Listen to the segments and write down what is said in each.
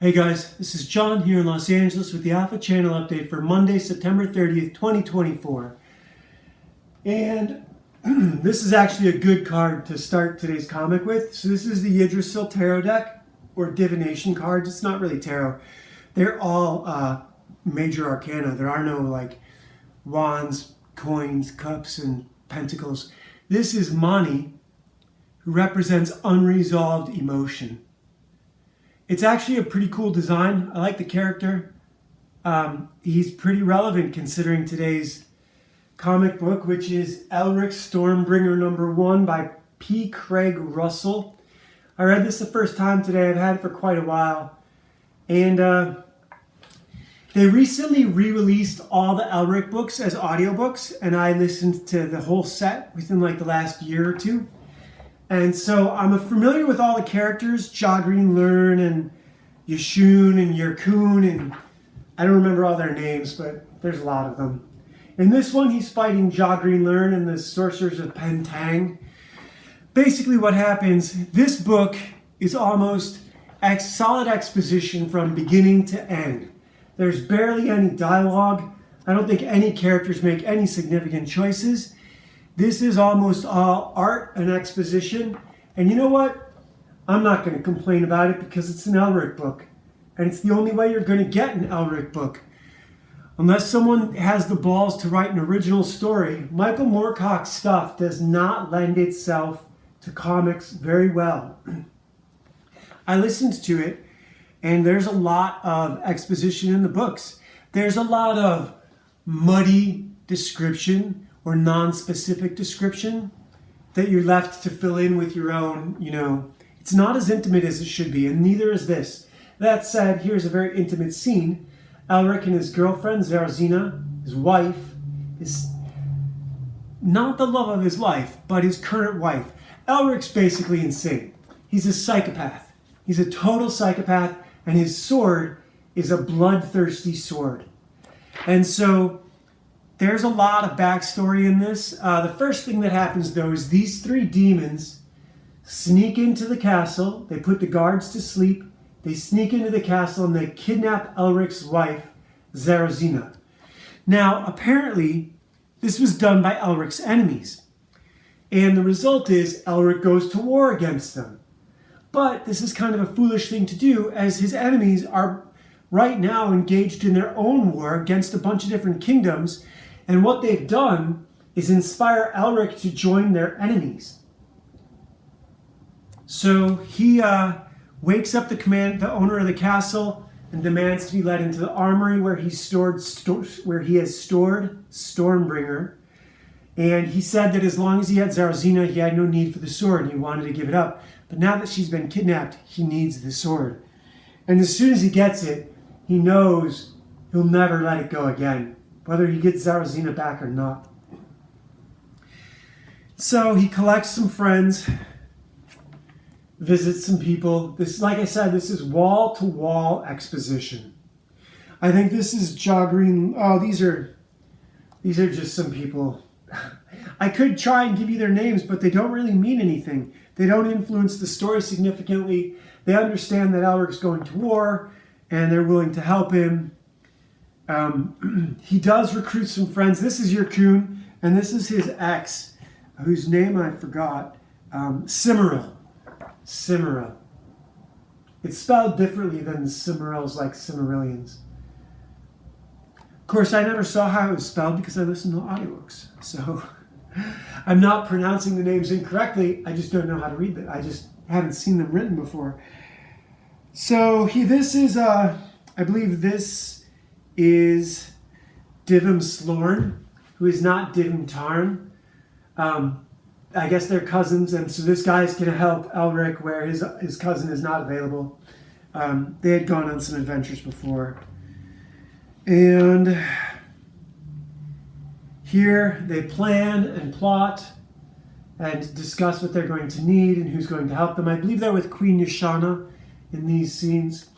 Hey guys, this is John here in Los Angeles with the Alpha Channel update for Monday, September 30th, 2024. And this is actually a good card to start today's comic with. So this is the Yggdrasil Tarot deck, or divination cards. It's not really tarot. They're all major arcana. There are no like wands, coins, cups, and pentacles. This is Mani, who represents unresolved emotion. It's actually a pretty cool design. I like the character. He's pretty relevant considering today's comic book, which is Elric Stormbringer #1 by P. Craig Russell. I read this the first time today. I've had it for quite a while. And they recently re-released all the Elric books as audiobooks, and I listened to the whole set within like the last year or two. And so I'm familiar with all the characters, Jogreen Learn and Yashun and Yerkun, and I don't remember all their names, but there's a lot of them. In this one, he's fighting Jogreen Learn and the Sorcerers of Pentang. Basically what happens, this book is almost solid exposition from beginning to end. There's barely any dialogue. I don't think any characters make any significant choices. This is almost all art and exposition. And you know what? I'm not going to complain about it because it's an Elric book. And it's the only way you're going to get an Elric book. Unless someone has the balls to write an original story, Michael Moorcock's stuff does not lend itself to comics very well. I listened to it, and there's a lot of exposition in the books. There's a lot of muddy description or non-specific description that you're left to fill in with your own, it's not as intimate as it should be, and neither is this. That said, here's a very intimate scene. Elric and his girlfriend, Zarazina, his wife, is not the love of his life, but his current wife. Elric's basically insane. He's a psychopath. He's a total psychopath, and his sword is a bloodthirsty sword. And so there's a lot of backstory in this. The first thing that happens, though, is these three demons sneak into the castle. They put the guards to sleep. They sneak into the castle and they kidnap Elric's wife, Zarazina. Now, apparently, this was done by Elric's enemies. And the result is Elric goes to war against them. But this is kind of a foolish thing to do, as his enemies are right now engaged in their own war against a bunch of different kingdoms. And what they've done is inspire Elric to join their enemies. So he wakes up the owner of the castle and demands to be led into the armory where he has stored Stormbringer. And he said that as long as he had Zarazina, he had no need for the sword, and he wanted to give it up. But now that she's been kidnapped, he needs the sword. And as soon as he gets it, he knows he'll never let it go again, whether he gets Zarazina back or not. So he collects some friends, visits some people. This, like I said, this is wall-to-wall exposition. I think this is Jogreen. Oh, these are just some people. I could try and give you their names, but they don't really mean anything. They don't influence the story significantly. They understand that Elric's going to war, and they're willing to help him. He does recruit some friends. This is Yerkun, and this is his ex, whose name I forgot. Cimmeril. It's spelled differently than the Cimmerils, like Cimmerillians. Of course, I never saw how it was spelled because I listened to audiobooks. So I'm not pronouncing the names incorrectly. I just don't know how to read them. I just haven't seen them written before. So this is, I believe this is Divim Slorn, who is not Divim Tarn. I guess they're cousins, and so this guy's going to help Elric where his cousin is not available. They had gone on some adventures before. And here they plan and plot and discuss what they're going to need and who's going to help them. I believe they're with Queen Yashana in these scenes.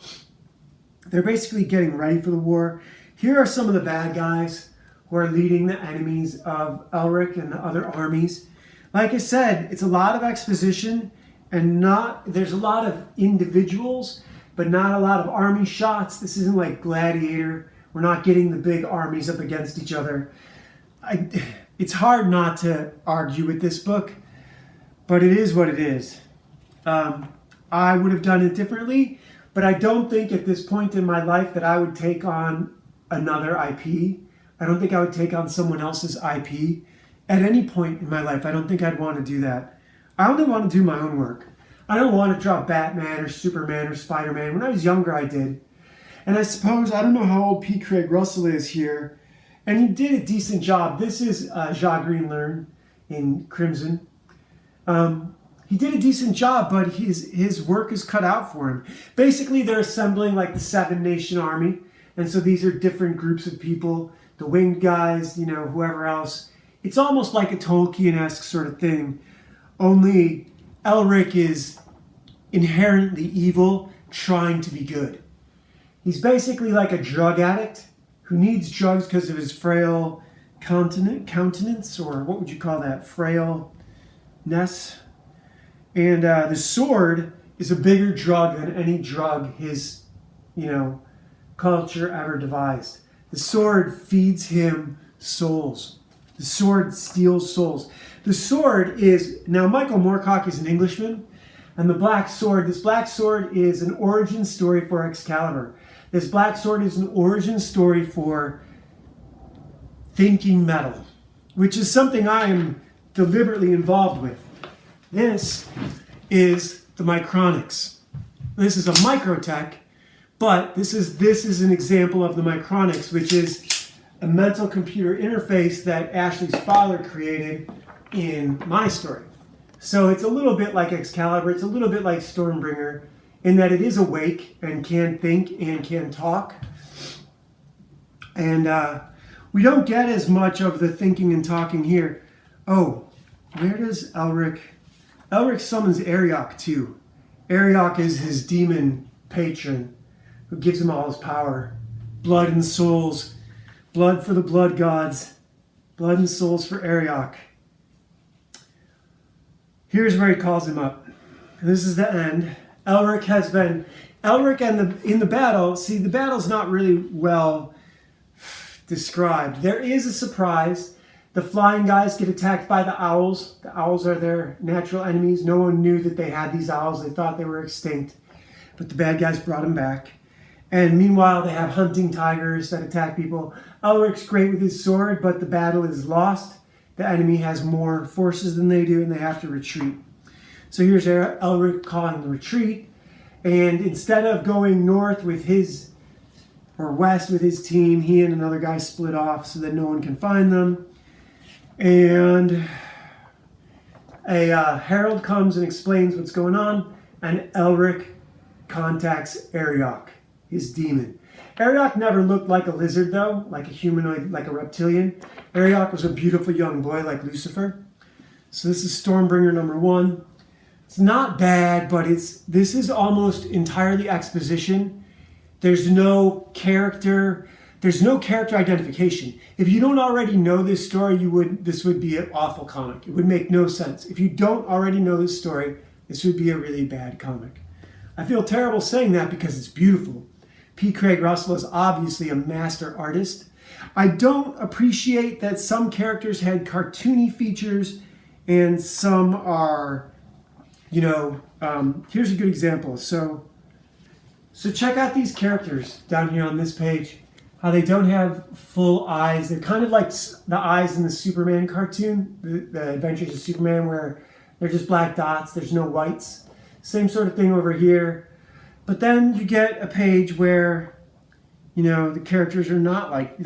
They're basically getting ready for the war. Here are some of the bad guys who are leading the enemies of Elric and the other armies. Like I said, it's a lot of exposition and there's a lot of individuals but not a lot of army shots. This isn't like Gladiator. We're not getting the big armies up against each other. It's hard not to argue with this book, but it is what it is. I would have done it differently, but I don't think at this point in my life that I would take on another IP. I don't think I would take on someone else's IP at any point in my life. I don't think I'd want to do that. I only want to do my own work. I don't want to draw Batman or Superman or Spider-Man. When I was younger, I did. And I suppose, I don't know how old P. Craig Russell is here, and he did a decent job. This is Ja Green Learn in Crimson. He did a decent job, but his work is cut out for him. Basically, they're assembling like the Seven Nation Army, and so these are different groups of people, the winged guys, you know, whoever else. It's almost like a Tolkien-esque sort of thing, only Elric is inherently evil, trying to be good. He's basically like a drug addict who needs drugs because of his frail countenance, or what would you call that, frailness. And the sword is a bigger drug than any drug his, culture ever devised. The sword feeds him souls. The sword steals souls. The sword is, now Michael Moorcock is an Englishman, and this black sword is an origin story for Excalibur. This black sword is an origin story for thinking metal, which is something I am deliberately involved with. This is the Micronics. This is a microtech, but this is an example of the Micronics, which is a mental computer interface that Ashley's father created in my story. So it's a little bit like Excalibur, it's a little bit like Stormbringer, in that it is awake and can think and can talk. And we don't get as much of the thinking and talking here. Oh, where does Elric... Elric summons Arioch too. Arioch is his demon patron who gives him all his power. Blood and souls. Blood for the blood gods. Blood and souls for Arioch. Here's where he calls him up. This is the end. Elric in the battle, see, the battle's not really well described. There is a surprise. The flying guys get attacked by the owls. The owls are their natural enemies. No one knew that they had these owls. They thought they were extinct. But the bad guys brought them back. And meanwhile, they have hunting tigers that attack people. Elric's great with his sword, but the battle is lost. The enemy has more forces than they do, and they have to retreat. So here's Elric calling the retreat. And instead of going north with or west with his team, he and another guy split off so that no one can find them. And a herald comes and explains what's going on, and Elric contacts Arioch, his demon. Arioch never looked like a lizard, though, like a humanoid, like a reptilian. Arioch was a beautiful young boy like Lucifer. So this is Stormbringer number 1. It's not bad, but this is almost entirely exposition. There's no character identification. If you don't already know this story, this would be an awful comic. It would make no sense. If you don't already know this story, this would be a really bad comic. I feel terrible saying that because it's beautiful. P. Craig Russell is obviously a master artist. I don't appreciate that some characters had cartoony features and some are, here's a good example. So check out these characters down here on this page. How they don't have full eyes. They're kind of like the eyes in the Superman cartoon, the Adventures of Superman, where they're just black dots. There's no whites. Same sort of thing over here. But then you get a page where, the characters are not like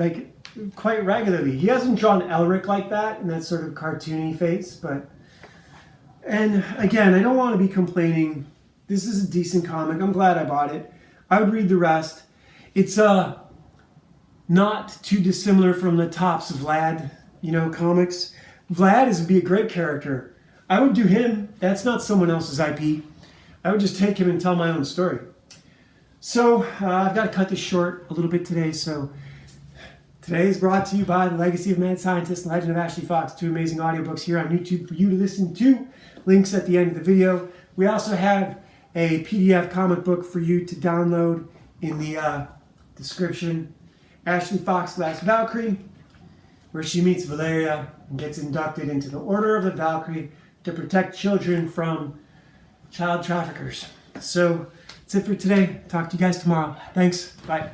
quite regularly. He hasn't drawn Elric like that in that sort of cartoony face, and again, I don't want to be complaining. This is a decent comic. I'm glad I bought it. I would read the rest. It's not too dissimilar from the Tops of Vlad, comics. Vlad would be a great character. I would do him. That's not someone else's IP. I would just take him and tell my own story. So I've got to cut this short a little bit today. So today is brought to you by The Legacy of Mad Scientist, Legend of Ashley Fox, 2 amazing audiobooks here on YouTube for you to listen to. Links at the end of the video. We also have a PDF comic book for you to download in the description. Ashley Fox, Last Valkyrie, where she meets Valeria and gets inducted into the Order of the Valkyrie to protect children from child traffickers. So that's it for today. Talk to you guys tomorrow. Thanks. Bye.